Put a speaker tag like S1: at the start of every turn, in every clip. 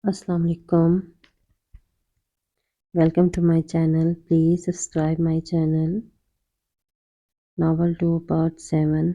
S1: Assalamu alaikum. Welcome to my channel. Please subscribe my channel. Novel 2 Part 7.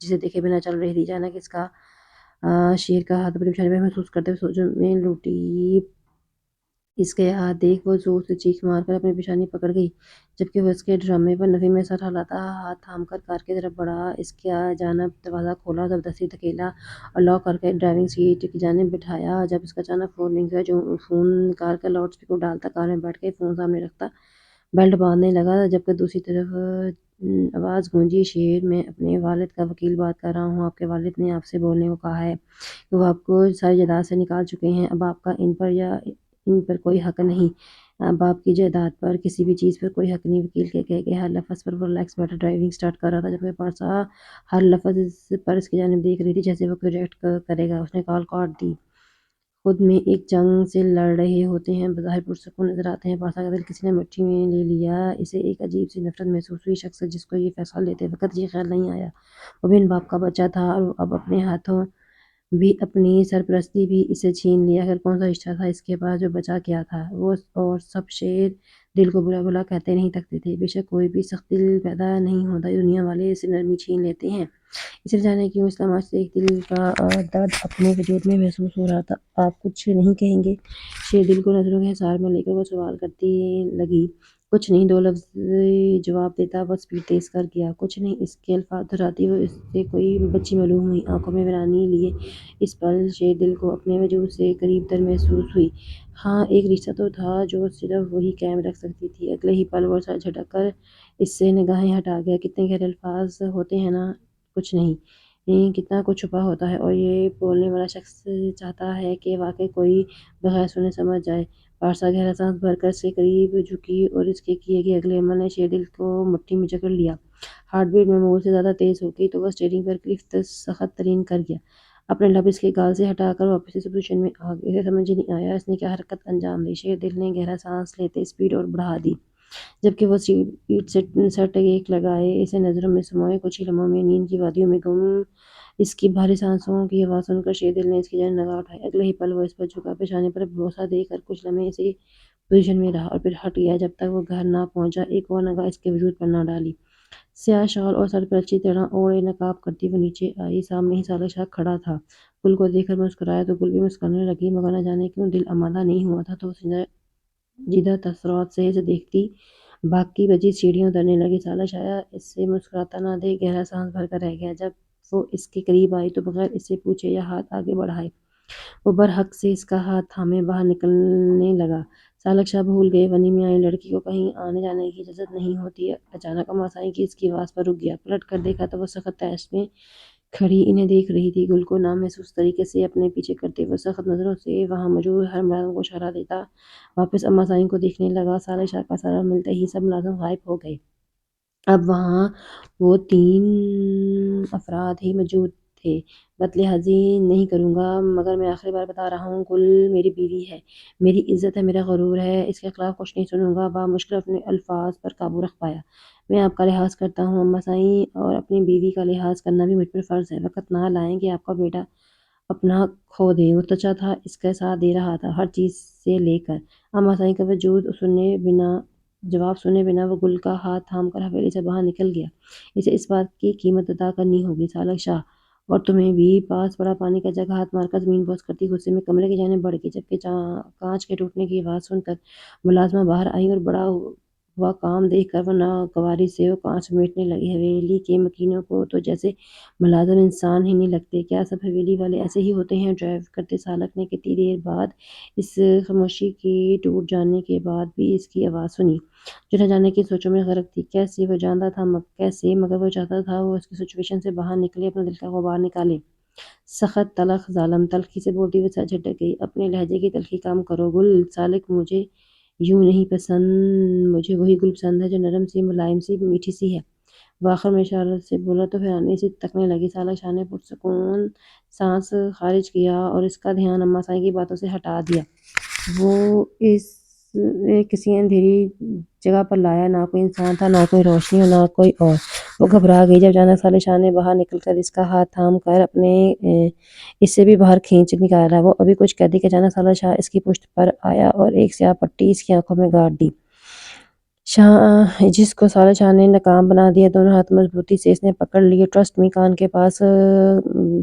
S1: جسے دیکھے بنا چل رہی تھی۔ اچانک اس کا شیر کا ہاتھ اپنی پیشانی پر محسوس کرتے ہوئے سوچوں میں لوٹی۔ اس کے ہاتھ دیکھ وہ زور سے چیخ مار کر اپنی پیشانی پکڑ گئی، جبکہ وہ اس کے ڈرامے پر نفی میں سر ہلاتا ہاتھ تھام کر کار کی طرف بڑھا، اس کی جانب دروازہ کھولا، زبردستی دھکیلا اور لاک کر کے ڈرائیونگ سیٹ کی جانب بٹھایا۔ جب اس کا اچانک فون رنگ ہوا، جو فون نکال کر لاؤڈ اسپیکر پر ڈالتا، کار میں بیٹھ کے فون سامنے رکھتا بیلٹ باندھنے لگا، جبکہ دوسری طرف آواز گونجی، شیر میں اپنے والد کا وکیل بات کر رہا ہوں۔ آپ کے والد نے آپ سے بولنے کو کہا ہے کہ وہ آپ کو ساری جائیداد سے نکال چکے ہیں، اب آپ کا ان پر کوئی حق نہیں، اب آپ کی جائیداد پر کسی بھی چیز پر کوئی حق نہیں، وکیل کہہ کے ہر لفظ پر وہ ریلیکس بیٹھا ڈرائیونگ سٹارٹ کر رہا تھا، جبکہ پارسا ہر لفظ پر اس کی جانب دیکھ رہی تھی جیسے وہ کوئی ریئیکٹ کرے گا۔ اس نے کال کاٹ دی۔ خود میں ایک جنگ سے لڑ رہے ہوتے ہیں، بظاہر پرسکون نظر آتے ہیں۔ پارسا کا دل کسی نے مٹھی میں لے لیا، اسے ایک عجیب سی نفرت محسوس ہوئی، شخص جس کو یہ فیصلہ لیتے وقت یہ خیال نہیں آیا وہ بن باپ کا بچہ تھا اور اب اپنے ہاتھوں بھی اپنی سرپرستی بھی اسے چھین لیا۔ آخر کون سا رشتہ تھا اس کے پاس جو بچا کیا تھا؟ وہ اور سب شیر دل کو برا بھلا کہتے نہیں تھکتے تھے۔ بے شک کوئی بھی سخت دل پیدا نہیں ہوتا، دنیا والے اسے نرمی چھین لیتے ہیں۔ اسے نہ جانے کیوں اسلام آج سے ایک دل کا درد اپنے وجود میں محسوس ہو رہا تھا۔ آپ کچھ نہیں کہیں گے؟ شیر دل کو نظروں کے حصار میں لے کر وہ سوال کرتی لگی۔ کچھ نہیں، دو لفظ جواب دیتا وہ اسپیڈ تیز کر گیا۔ کچھ نہیں، اس کے الفاظ دہراتی وہ اسے کوئی بچی معلوم ہوئی۔ آنکھوں میں ویرانی لیے اس پل شیر دل کو اپنے وجود سے قریب تر محسوس ہوئی۔ ہاں، ایک رشتہ تو تھا جو صرف وہی قائم رکھ سکتی تھی۔ اگلے ہی پل وہ سر جھٹک کر اس سے نگاہیں ہٹا گیا۔ کتنے گہرے الفاظ ہوتے ہیں نا، کچھ نہیں، کتنا کچھ چھپا ہوتا ہے، اور یہ بولنے والا شخص چاہتا ہے کہ واقعی کوئی بغیر سنے سمجھ جائے۔ پارسا گہرا سانس بھر کر اس کے قریب جھکی اور اس کے کیے گئے اگلے عمل نے شیر دل کو مٹھی میں جکڑ لیا۔ ہارٹ بیٹ معمول سے زیادہ تیز ہو گئی تو وہ اسٹیئرنگ پر گرفت سخت ترین کر گیا۔ اپنے لب اس کے گال سے ہٹا کر واپس اسی پوزیشن میں آ گیا۔ اسے سمجھ ہی نہیں آیا اس نے کیا حرکت انجام دی۔ شیر دل نے گہرا سانس لیتے اسپیڈ اور بڑھا دی، جبکہ وہ سیٹ سے سر ٹیک لگائے اسے نظروں میں سموئے۔ کچھ ہی لمحوں میں نیند کی وادیوں میں گم اس کی بھاری سانسوں کی آواز سن کر شیر دل نے اس کی جانب نگاہ اٹھائی۔ اگلے ہی پل وہ اس پر جھکا، پیشانی پر بوسہ دے کر کچھ لمحے اسی پوزیشن میں رہا اور پھر ہٹ گیا جب تک وہ گھر نہ پہنچا۔ ایک اور نگاہ اس کے وجود پر نہ ڈالی۔ سیاہ شال اور سر پر اچھی طرح اوڑھے نقاب کرتی وہ نیچے آئی۔ سامنے ہی صالح شاہ کھڑا تھا۔ گل کو دیکھ کر مسکرایا تو گل بھی مسکرانے لگی، مگر نہ جانے کیوں دل آمادہ نہیں ہوا تھا تو وہ سنجیدہ تاثرات سے اسے دیکھتی باقی بچی سیڑھیاں اترنے لگی۔ صالح شاہ اس سے مسکراتا نہ دیکھ گہرا سانس بھر کر رہ گیا۔ جب وہ اس کے قریب آئی تو بغیر اس سے پوچھے یا ہاتھ آگے بڑھائے وہ برحق سے اس کا ہاتھ تھامے باہر نکلنے لگا۔ صالح شاہ بھول گئے، بنی میں آئی لڑکی کو کہیں آنے جانے کی اجازت نہیں ہوتی۔ اچانک اما سائیں کی اس کی آواز پر رک گیا، پلٹ کر دیکھا تو وہ سخت تیش میں کھڑی انہیں دیکھ رہی تھی۔ گل کو نامحسوس طریقے سے اپنے پیچھے کرتے ہوئے سخت نظروں سے وہاں موجود ہر ملازم کو اشارہ دیتا واپس اما سائیں کو دیکھنے لگا۔ صالح شاہ کا سلام ملتے ہی سب ملازم غائب ہو گئے۔ اب وہاں وہ 3 افراد ہی موجود تھے۔ بدلحاظی نہیں کروں گا، مگر میں آخری بار بتا رہا ہوں، گل میری بیوی ہے، میری عزت ہے، میرا غرور ہے، اس کے خلاف کچھ نہیں سنوں گا۔ بامشکل اپنے الفاظ پر قابو رکھ پایا۔ میں آپ کا لحاظ کرتا ہوں اما سائیں، اور اپنی بیوی کا لحاظ کرنا بھی مجھ پر فرض ہے۔ وقت نہ لائیں کہ آپ کا بیٹا اپنا کھو دے۔ وہ چچا تھا، اس کا ساتھ دے رہا تھا ہر چیز سے لے کر۔ اما سائیں کا جواب سنے بنا وہ گل کا ہاتھ تھام کر حویلی سے باہر نکل گیا۔ اسے اس بات کی قیمت ادا کرنی ہوگی صالح شاہ، اور تمہیں بھی۔ پاس پڑا پانی کا جگ ہاتھ مار کر زمین بوس کرتی غصے میں کمرے کی جانب بڑھ گئی، جبکہ کانچ کے ٹوٹنے کی آواز سن کر ملازمہ باہر آئی اور بڑا ہوا کام دیکھ کر وہ ناگواری سے وہ کانچ سمیٹنے لگی۔ حویلی کے مکینوں کو تو جیسے ملازم انسان ہی نہیں لگتے۔ کیا سب حویلی والے ایسے ہی ہوتے ہیں؟ ڈرائیو کرتے سالک نے کتنی دیر بعد اس خاموشی کے ٹوٹ جانے کے بعد بھی اس کی آواز سنی، جو نہ جانے کی سوچوں میں غرق تھی۔ کیسے؟ وہ جانتا تھا کیسے، مگر وہ چاہتا تھا وہ اس کی سچویشن سے باہر نکلے، اپنے دل کا غبار نکالے۔ سخت، تلخ، ظالم تلخی سے بولتی ہوئے سر جھٹک گئی۔ اپنے لہجے کی تلخی کم کرو گل، سالک مجھے یوں نہیں پسند، مجھے وہی گل پسند ہے جو نرم سی، ملائم سی، میٹھی سی ہے۔ وہ آخر میں اشارے سے بولا تو حیرانی سے تکنے لگی۔ صالح شاہ نے پرسکون سانس خارج کیا اور اس کا دھیان اما سائیں کی باتوں سے ہٹا دیا۔ وہ اسے کسی اندھیری جگہ پر لایا، نہ کوئی انسان تھا، نہ کوئی روشنی اور نہ کوئی اور۔ وہ گھبرا گئی جب اچانک صالح شاہ نے باہر نکل کر اس کا ہاتھ تھام کر اپنے اس سے بھی باہر کھینچ نکالا۔ وہ ابھی کچھ کہتی کہ اچانک صالح شاہ اس کی پشت پر آیا اور ایک سیاہ پٹی اس کی آنکھوں میں گاڑ دی۔ جس کو سالہ شاہ نے ناکام بنا دیا۔ دونوں ہاتھ مضبوطی سے اس نے پکڑ لیے۔ ٹرسٹ می کان کے پاس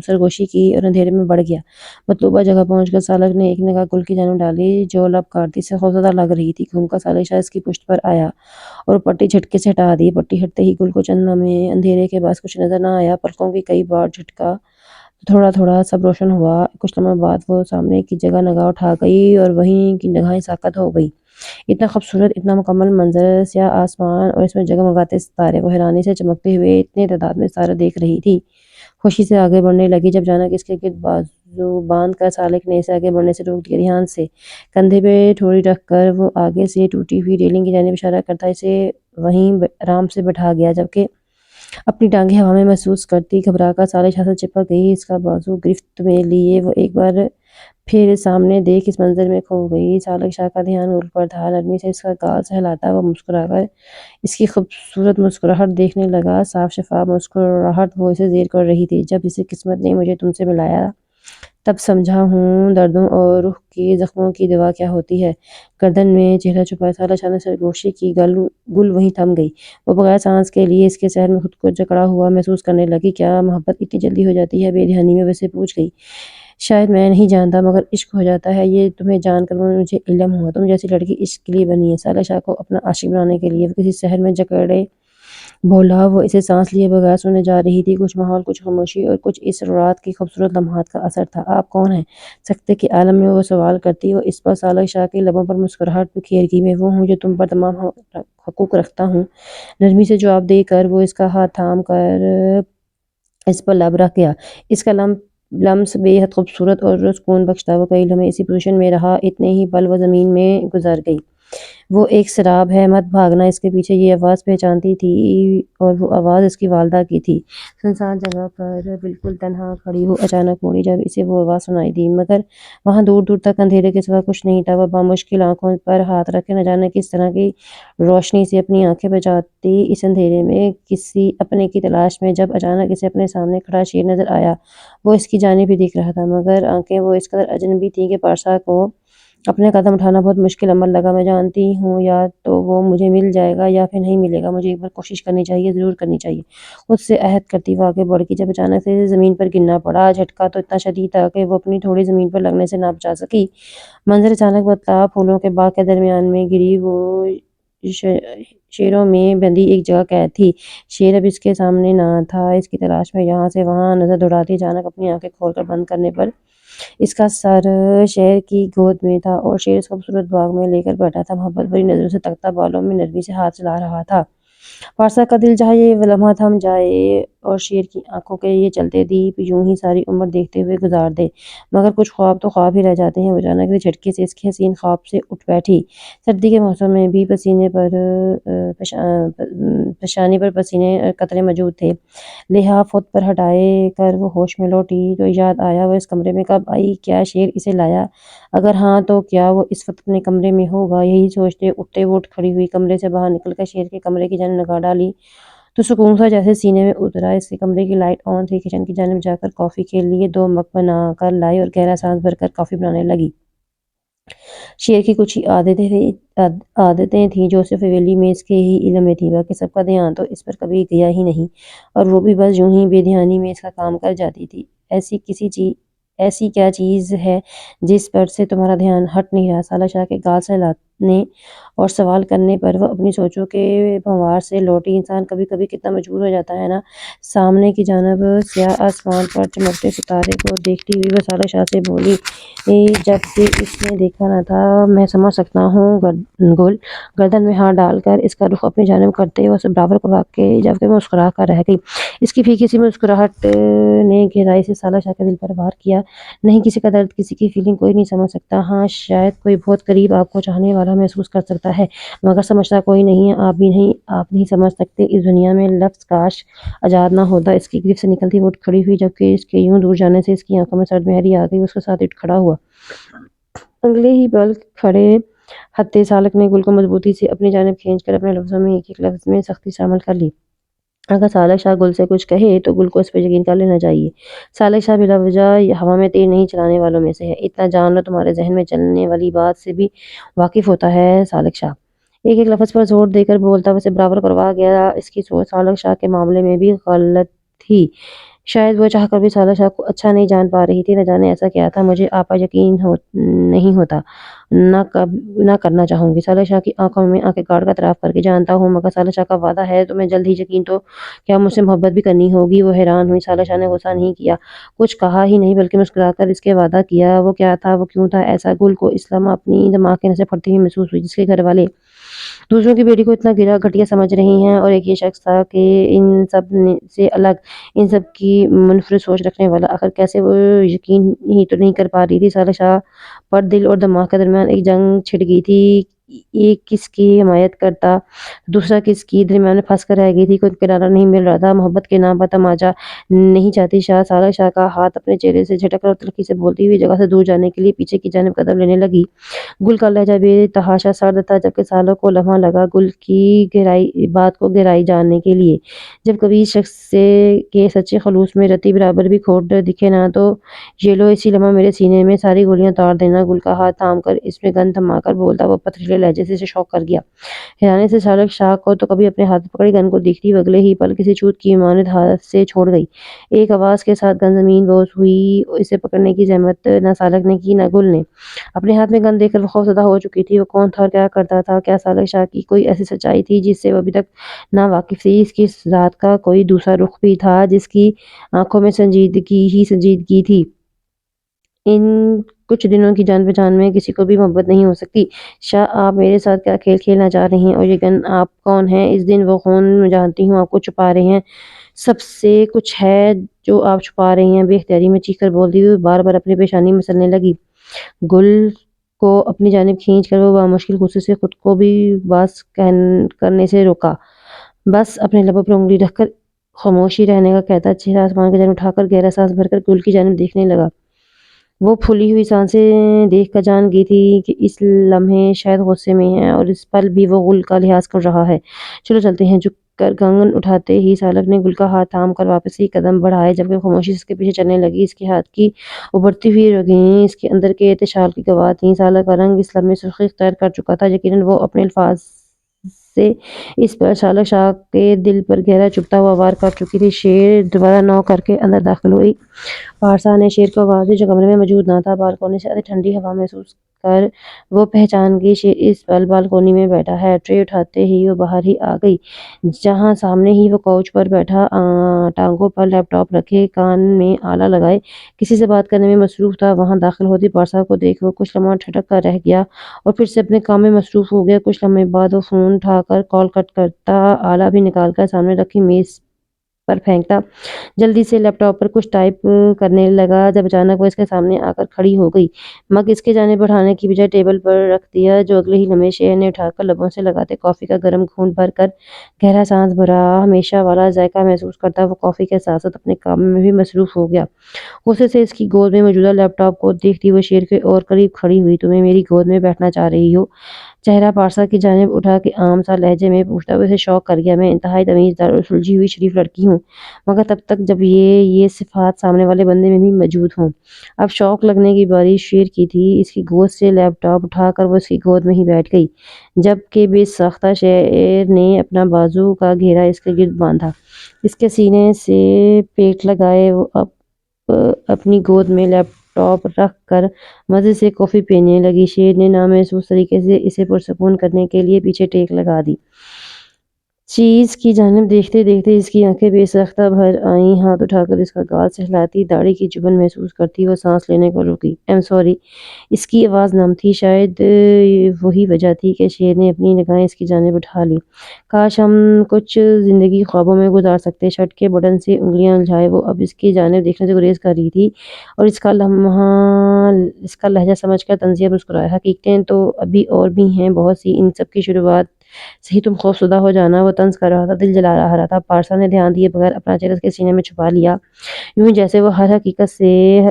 S1: سرگوشی کی اور اندھیرے میں بڑھ گیا۔ مطلوبہ جگہ پہنچ کر سالک نے ایک نگاہ گل کی جانب ڈالی جو لبکارتی سے خوفزدہ لگ رہی تھی۔ گھوم کر سالک شاہ اس کی پشت پر آیا اور پٹی جھٹکے سے ہٹا دی۔ پٹی ہٹتے ہی گل کو چند لمحے اندھیرے کے باعث کچھ نظر نہ آیا۔ پلکوں کی کئی بار جھٹکا تھوڑا تھوڑا سب روشن ہوا۔ کچھ لمحے بعد وہ سامنے کی جگہ نگاہ اٹھا گئی اور وہیں کی نگاہیں ساکت ہو گئی۔ اتنا خوبصورت، اتنا مکمل منظر، سیاہ آسمان اور اس میں جگمگاتے ستارے۔ وہ حیرانی سے چمکتے ہوئے اتنے تعداد میں ستارے دیکھ رہی تھی۔ خوشی سے آگے بڑھنے لگی جب اچانک اس کے گرد بازو باندھ کر سالک نے اسے آگے بڑھنے سے روک دیا۔ دھیان سے کندھے پہ ٹھوڑی رکھ کر وہ آگے سے ٹوٹی ہوئی ریلنگ کی جانب اشارہ کرتا اسے وہیں آرام سے بٹھا گیا، جبکہ اپنی ٹانگیں ہوا میں محسوس کرتی گھبرا کر سالک شاہ سے چپک گئی۔ اس کا بازو گرفت میں لیے وہ ایک بار پھر سامنے دیکھ اس منظر میں کھو گئی۔ سالک شاہ کا دھیان گل پر تھا۔ نرمی سے اس کا گال سہلاتا وہ مسکرا کر اس کی خوبصورت مسکراہٹ دیکھنے لگا۔ صاف شفاف مسکراہٹ وہ اسے زیر کر رہی تھی۔ جب اسے قسمت نے مجھے تم سے ملایا تب سمجھا ہوں دردوں اور روح کے زخموں کی دوا کیا ہوتی ہے۔ گردن میں چہرہ چھپائے سالک شاہ نے سرگوشی کی۔ گل وہیں تھم گئی۔ وہ بغیر سانس کے لیے اس کے صحن میں خود کو جکڑا ہوا محسوس کرنے لگی۔ کیا محبت اتنی جلدی ہو جاتی ہے؟ بے دھیانی میں وہ اسے پوچھ گئی۔ شاید میں نہیں جانتا، مگر عشق ہو جاتا ہے۔ یہ تمہیں جان کر مجھے علم ہوا تم جیسی لڑکی عشق کے لیے بنی ہے۔ سالک شاہ کو اپنا عاشق بنانے کے لیے وہ کسی شہر میں جکڑے بولا۔ وہ اسے سانس لیے بغیر سننے جا رہی تھی۔ کچھ ماحول، کچھ خاموشی اور کچھ اس رات کی خوبصورت لمحات کا اثر تھا۔ آپ کون ہیں؟ سکتے کے عالم میں وہ سوال کرتی اور اس پر سالک شاہ کے لبوں پر مسکراہٹ بکھیر گئی۔ میں وہ ہوں جو تم پر تمام حقوق رکھتا ہوں۔ نرمی سے جواب دے کر وہ اس کا ہاتھ تھام کر اس پر لب رکھ گیا۔ اس کا لمس بے حد خوبصورت اور سکون بخش تھا۔ وہ کئی لمحے اسی پوزیشن میں رہا۔ اتنے ہی پل وہ زمین میں گزر گئی۔ وہ ایک سراب ہے، مت بھاگنا۔ اس کے پیچھے یہ آواز پہچانتی تھی اور وہ آواز اس کی والدہ کی تھی۔ سنسان جگہ پر بالکل تنہا کھڑی وہ اچانک مڑی جب اسے وہ آواز سنائی دی، مگر وہاں دور دور تک اندھیرے کے سوا کچھ نہیں تھا۔ وہ بامشکل آنکھوں پر ہاتھ رکھے نہ جانے کس طرح کی روشنی سے اپنی آنکھیں بچاتی اس اندھیرے میں کسی اپنے کی تلاش میں، جب اچانک اسے اپنے سامنے کھڑا شیر نظر آیا۔ وہ اس کی جانب ہی دیکھ رہا تھا، مگر آنکھیں وہ اس قدر اجنبی تھیں کہ پارسا کو اپنے قدم اٹھانا بہت مشکل عمل لگا۔ میں جانتی ہوں یا تو وہ مجھے مل جائے گا یا پھر نہیں ملے گا۔ مجھے ایک بار کوشش کرنی چاہیے، ضرور کرنی چاہیے۔ خود سے عہد کرتی وہ آگے بڑھ گئی جب اچانک سے اسے زمین پر گرنا پڑا۔ جھٹکا تو اتنا شدید تھا کہ وہ اپنی تھوڑی زمین پر لگنے سے نہ بچا سکی۔ منظر اچانک بدلا۔ پھولوں کے باغ کے درمیان میں گری وہ شیروں میں بندھی ایک جگہ قید تھی۔ شیر اب اس کے سامنے نہ تھا۔ اس کی تلاش میں یہاں سے وہاں نظر دوڑاتی اچانک اپنی آنکھیں کھول کر بند کرنے پر اس کا سر شیر کی گود میں تھا اور شیر اس خوبصورت باغ میں لے کر بیٹھا تھا، محبت بھری نظروں سے تکتا، بالوں میں نرمی سے ہاتھ چلا رہا تھا۔ پارسا کا دل چاہا یہ لمحہ تھم جائے اور شیر کی آنکھوں کے یہ چلتے دیپ یوں ہی ساری عمر دیکھتے ہوئے گزار دے، مگر کچھ خواب تو خواب ہی رہ جاتے ہیں۔ وہ اچانک سے جھٹکے سے اس کے حسین خواب سے اٹھ بیٹھی۔ سردی کے موسم میں بھی پیشانی پر پسینے قطرے موجود تھے۔ لحاف خود پر ہٹائے کر وہ ہوش میں لوٹی تو یاد آیا وہ اس کمرے میں کب آئی؟ کیا شیر اسے لایا؟ اگر ہاں تو کیا وہ اس وقت اپنے کمرے میں ہوگا؟ یہی سوچتے اٹھتے وہ اٹھ کھڑی ہوئی، کمرے سے باہر نکل کر شیر کے کمرے کی جانب نگاہ ڈالی تو سکون سا جیسے سینے میں اترا۔ اس کے کمرے کی لائٹ آن تھی۔ کچن کی جانب جا کر کافی کے لیے 2 مگ بنا کر لائی اور گہرا سانس بھر کر کافی بنانے لگی۔ شیر کی کچھ ہی عادتیں تھیں جو صرف حویلی میں اس کے ہی علم میں تھیں، باقی سب کا دھیان تو اس پر کبھی گیا ہی نہیں اور وہ بھی بس یوں ہی بے دھیانی میں اس کا کام کر جاتی تھی۔ ایسی کیا چیز ہے جس پر سے تمہارا دھیان ہٹ نہیں رہا؟ سالک شاہ کے گال سہلانے اور سوال کرنے پر وہ اپنی سوچوں کے بھنور سے لوٹی۔ انسان کبھی کبھی کتنا مجبور ہو جاتا ہے نا۔ سامنے کی جانب سیاہ آسمان پر چمکتے ستارے کو دیکھتی ہوئی وہ سالک شاہ سے بولی جب کہ اس نے دیکھا نہ تھا۔ میں سمجھ سکتا ہوں گل۔ گردن میں ہاتھ ڈال کر اس کا رخ اپنی جانب کرتے وہ اسے برابر کروا کے جبکہ وہ مسکرا کر رہ گئی۔ اس کی پھیکی سی مسکراہٹ نے گہرائی سے سالک شاہ کے دل پر وار کیا۔ نہیں، کسی کا درد، کسی کی فیلنگ کوئی نہیں سمجھ سکتا۔ ہاں، شاید کوئی بہت قریب آپ کو چاہنے والا محسوس کر سکتا ہے، مگر سمجھتا کوئی نہیں ہے۔ آپ نہیں سمجھ سکتے۔ اس دنیا میں لفظ کاش ایجاد نہ ہوتا۔ اس کی گرفت سے نکلتی وہ اٹھ کھڑی ہوئی جبکہ اس کے یوں دور جانے سے اس کی آنکھوں میں سرد مہری آ گئی۔ اس کے ساتھ اٹھ کھڑا ہوا۔ اگلے ہی پل کھڑے ہتھے سالک نے گل کو مضبوطی سے اپنی جانب کھینچ کر اپنے لفظوں میں ایک ایک لفظ میں سختی سے عمل کر لی۔ اگر سالک شاہ گل سے کچھ کہے تو گل کو اس پر یقین کر لینا چاہیے۔ سالک شاہ بلا وجہ ہوا میں تیر نہیں چلانے والوں میں سے ہے۔ اتنا جان لو تمہارے ذہن میں چلنے والی بات سے بھی واقف ہوتا ہے سالک شاہ۔ ایک ایک لفظ پر زور دے کر بولتا، اسے برابر کروا گیا۔ اس کی سوچ سالک شاہ کے معاملے میں بھی غلط تھی۔ شاید وہ چاہ کر بھی سالک شاہ کو اچھا نہیں جان پا رہی تھی۔ نہ جانے ایسا کیا تھا، مجھے آپ پر یقین نہیں ہوتا، نہ کرنا چاہوں گی۔ سالک شاہ کی آنکھوں میں آنکھیں گاڑ کر اعتراف کر کے، جانتا ہوں، مگر سالک شاہ کا وعدہ ہے تو میں جلد ہی یقین تو کیا مجھ سے محبت بھی کرنی ہوگی۔ وہ حیران ہوئی۔ سالک شاہ نے غصہ نہیں کیا، کچھ کہا ہی نہیں، بلکہ مسکرا کر اس کے وعدہ کیا۔ وہ کیا تھا، وہ کیوں تھا ایسا؟ گل کو اس لمحہ اپنی دماغ کی نسیں پھٹتی ہوئی محسوس ہوئی۔ جس کے گھر والے دوسروں کی بیٹی کو اتنا گھٹیا سمجھ رہی ہیں، اور ایک یہ شخص تھا کہ ان سب سے الگ، ان سب کی منفرد سوچ رکھنے والا، آخر کیسے؟ وہ یقین ہی تو نہیں کر پا رہی تھی۔ سالک شاہ پر دل اور دماغ کے درمیان ایک جنگ چھڑ گئی تھی۔ ایک کس کی حمایت کرتا، دوسرا کس کی؟ درمیان میں پھنس کر رہ گئی تھی، کوئی کنارہ نہیں مل رہا تھا۔ محبت کے نام پر تماچا نہیں چاہتی شاہ۔ سالک شاہ کا ہاتھ اپنے چہرے سے جھٹک کر اور تلخی سے بولتی ہوئی جگہ سے دور جانے کے لیے پیچھے کی جانب قدم لینے لگی۔ گل کا لہجہ بے تحاشا سرد تھا، جبکہ سالک کو لمحہ لگا گل کی بات کو گہرائی جاننے کے لیے۔ جب کبھی اس شخص کے سچے خلوص میں رتی برابر بھی کھوٹ دکھے نا، تو یہ لو اسی لمحہ میرے سینے میں ساری گولیاں توڑ دینا۔ گل کا ہاتھ تھام کر اس میں گن تھما کر بولتا وہ پتھریلے لہجے سے اسے شوق کر گیا۔ حیرانی سے سالک شاہ کو تو کبھی اپنے ہاتھ میں پکڑی گن کو دیکھتی وہ اگلے ہی پل کسی چوت کی مانند ہاتھ سے چھوڑ گئی۔ ایک آواز کے ساتھ گن زمین بوس ہوئی۔ اسے پکڑنے کی زحمت نہ سالک نے کی نہ گل نے۔ اپنے ہاتھ میں گن دیکھ کر وہ خوفزدہ ہو چکی تھی۔ وہ کون تھا اور کیا کرتا تھا؟ کیا سالک شاہ کی کوئی ایسی سچائی تھی جس سے وہ ابھی تک نا واقف تھی؟ اس کی ذات کا کوئی دوسرا رخ بھی تھا جس کی آنکھوں میں سنجیدگی ہی سنجیدگی تھی؟ ان کچھ دنوں کی جان پہچان میں کسی کو بھی محبت نہیں ہو سکتی۔ شاہ، آپ میرے ساتھ کیا کھیل کھیلنا چاہ رہے ہیں؟ اور یہ گن، آپ کون ہیں؟ اس دن وہ خون میں جانتی ہوں آپ کو چھپا رہے ہیں، سب سے کچھ ہے جو آپ چھپا رہے ہیں۔ بے اختیاری میں چیخ کر بولتی ہوئی بار بار اپنی پیشانی مسلنے لگی۔ گل کو اپنی جانب کھینچ کر وہ بامشکل غصے سے خود کو بھی باز کرنے سے روکا۔ بس اپنے لبوں پر انگلی رکھ کر خاموشی رہنے کا کہتا چہرہ آسمان کی جانب اٹھا کر گہرا سانس بھر کر گل کی جانب دیکھنے لگا۔ وہ پھولی ہوئی سانسیں دیکھ کر جان گئی تھی کہ اس لمحے شاید غصے میں ہے، اور اس پل بھی وہ گل کا لحاظ کر رہا ہے۔ چلو چلتے ہیں۔ جھک کر گن اٹھاتے ہی سالک نے گل کا ہاتھ تھام کر واپس ہی قدم بڑھائے، جبکہ خاموشی سے اس کے پیچھے چلنے لگی۔ اس کے ہاتھ کی ابھرتی ہوئی رگیں اس کے اندر کے ارتعاشل کی گواہ تھیں۔ سالک کا رنگ اس لمحے سرخی اختیار کر چکا تھا۔ یقیناً وہ اپنے الفاظ سے اس پر سالک شاہ کے دل پر گہرا چبھتا ہوا وار کر چکی تھی۔ شیر دوبارہ نو کر کے اندر داخل ہوئی۔ پارسا نے شیر کو آواز دی جو کمرے میں موجود نہ تھا۔ بالکونی سے آتی ٹھنڈی ہوا محسوس کر وہ پہچان گئی، شیر اس پل بالکونی میں بیٹھا ہے۔ ٹرے اٹھاتے ہی وہ باہر ہی آ گئی، جہاں سامنے ہی وہ کوچ پر بیٹھا، ٹانگوں پر لیپ ٹاپ رکھے، کان میں آلہ لگائے کسی سے بات کرنے میں مصروف تھا۔ وہاں داخل ہوتی پارسا کو دیکھ وہ کچھ لمحہ ٹھٹک کر رہ گیا اور پھر سے اپنے کام میں مصروف ہو گیا۔ کچھ لمحے بعد وہ فون اٹھا کر کال کٹ کرتا، آلہ بھی نکال کر سامنے رکھی میز پر پھینکتا، جلدی سے لیپ ٹاپ پر کچھ ٹائپ کرنے لگا، جب اچانک وہ اس کے سامنے آ کر کھڑی ہو گئی۔ مگ اس کے جانب بڑھانے کی بجائے ٹیبل پر رکھ دیا، جو اگلے ہی لمحے شیر نے اٹھا کر لبوں سے لگاتے کافی کا گرم گھونٹ بھر کر گہرا سانس بھرا۔ ہمیشہ والا ذائقہ محسوس کرتا وہ کافی کے ساتھ ساتھ اپنے کام میں بھی مصروف ہو گیا۔ غصے سے اس کی گود میں موجودہ لیپ ٹاپ کو دیکھتی وہ شیر کے اور قریب کھڑی ہوئی۔ تمہیں میری گود میں بیٹھنا چاہ رہی ہو؟ چہرہ پارسا کی جانب اٹھا کے عام سا لہجے میں پوچھتا وہ اسے شوق کر گیا۔ میں انتہائی تمیزدار اور سلجھی ہوئی شریف لڑکی ہوں، مگر تب تک جب یہ صفات سامنے والے بندے میں بھی موجود ہوں۔ اب شوق لگنے کی باری شیر کی تھی۔ اس کی گود سے لیپ ٹاپ اٹھا کر وہ اس کی گود میں ہی بیٹھ گئی، جبکہ بے ساختہ شیر نے اپنا بازو کا گھیرا اس کے گرد باندھا۔ اس کے سینے سے پیٹ لگائے وہ اب اپنی گود میں لیپ ٹاپ رکھ کر مزے سے کافی پینے لگی۔ شیر نے نامحسوس طریقے سے اسے پرسکون کرنے کے لیے پیچھے ٹیک لگا دی۔ چیز کی جانب دیکھتے دیکھتے اس کی آنکھیں بے ساختہ بھر آئیں۔ ہاتھ اٹھا کر اس کا گال سہلاتی، داڑھی کی چبھن محسوس کرتی وہ سانس لینے کو رکی۔ "I am sorry". اس کی آواز نم تھی۔ شاید وہی وجہ تھی کہ شیر نے اپنی نگاہیں اس کی جانب اٹھا لیں۔ کاش ہم کچھ زندگی خوابوں میں گزار سکتے۔ شرٹ کے بٹن سے انگلیاں الجھائے وہ اب اس کی جانب دیکھنے سے گریز کر رہی تھی، اور اس کا لہجہ سمجھ کر طنزیہ مسکرایا۔ "حقیقتیں تو ابھی اور بھی ہیں بہت سی، ان سب کی شروعات سے ہی تم خوفزدہ ہو جانا"۔ وہ طنز کر رہا تھا، دل جلا رہا تھا۔ پارسا نے دھیان دیے بغیر اپنا چہرہ اس کے سینے میں چھپا لیا، یوں ہی جیسے وہ ہر حقیقت سے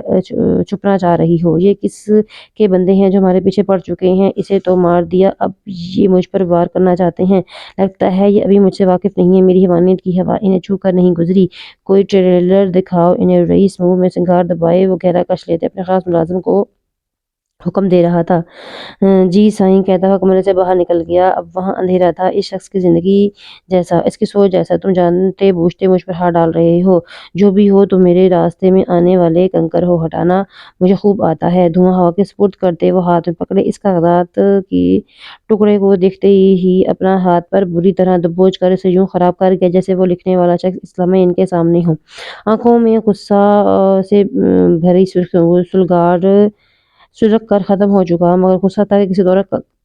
S1: چھپنا چاہ رہی ہو۔ "یہ کس کے بندے ہیں جو ہمارے پیچھے پڑ چکے ہیں؟ اسے تو مار دیا، اب یہ مجھ پر وار کرنا چاہتے ہیں۔ لگتا ہے یہ ابھی مجھ سے واقف نہیں ہے، میری حیوانیت کی ہوا انہیں چھو کر نہیں گزری۔ کوئی ٹریلر دکھاؤ انہیں"۔ رئیس منہ میں سنگار دبائے وہ گہرا کش لیتے اپنے خاص ملازم کو حکم دے رہا تھا۔ جی سائیں کہتا ہوا کمرے سے باہر نکل گیا۔ اب وہاں اندھیرا تھا۔ اس شخص کی زندگی جیسا، اس کی سوچ جیسا تم جانتے بوجھتے مجھ پر ہاتھ ڈال رہے ہو۔ جو بھی ہو تم میرے راستے میں آنے والے کنکر ہو، ہٹانا مجھے خوب آتا ہے۔ دھواں ہوا کے سپرد کرتے وہ ہاتھ میں پکڑے اس کاغذات کی ٹکڑے کو دیکھتے ہی اپنا ہاتھ پر بری طرح دبوچ کر اسے یوں خراب کر گیا جیسے وہ لکھنے والا شخص اس لمحے ان کے سامنے ہو۔ آنکھوں میں غصہ سے بھری سلگار کر ختم ہو چکا، مگر غصہ تھا کہ کسی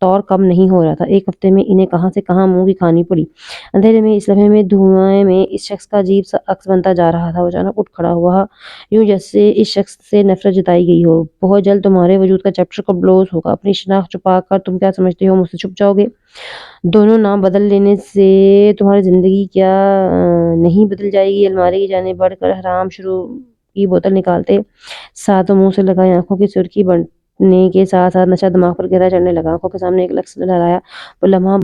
S1: طور کم نہیں ہو رہا تھا۔ ایک ہفتے میں انہیں کہاں سے کہاں منہ کی کھانی پڑی۔ اندھیرے میں، اس لمحے میں، دھوئیں میں اس شخص کا عجیب سا عکس بنتا جا رہا تھا۔ وہ اچانک اٹھ کھڑا ہوا، یوں جیسے اس شخص سے نفرت جتائی گئی ہو۔ بہت جلد تمہارے وجود کا چیپٹر کلوز ہوگا۔ اپنی شناخت چھپا کر تم کیا سمجھتے ہو مجھ سے چھپ جاؤ گے؟ دونوں نام بدل لینے سے تمہاری زندگی کیا نہیں بدل جائے گی؟ الماری کی جانب بڑھ کر حرام شروع کی بوتل نکالتے ساتھ منہ سے لگائی آنکھوں کی سرخی بڑھنے کے ساتھ ساتھ نشہ دماغ پر گہرا چڑھنے لگا۔ آنکھوں کے سامنے ایک لفظ لہرایا۔ وہ لمحہ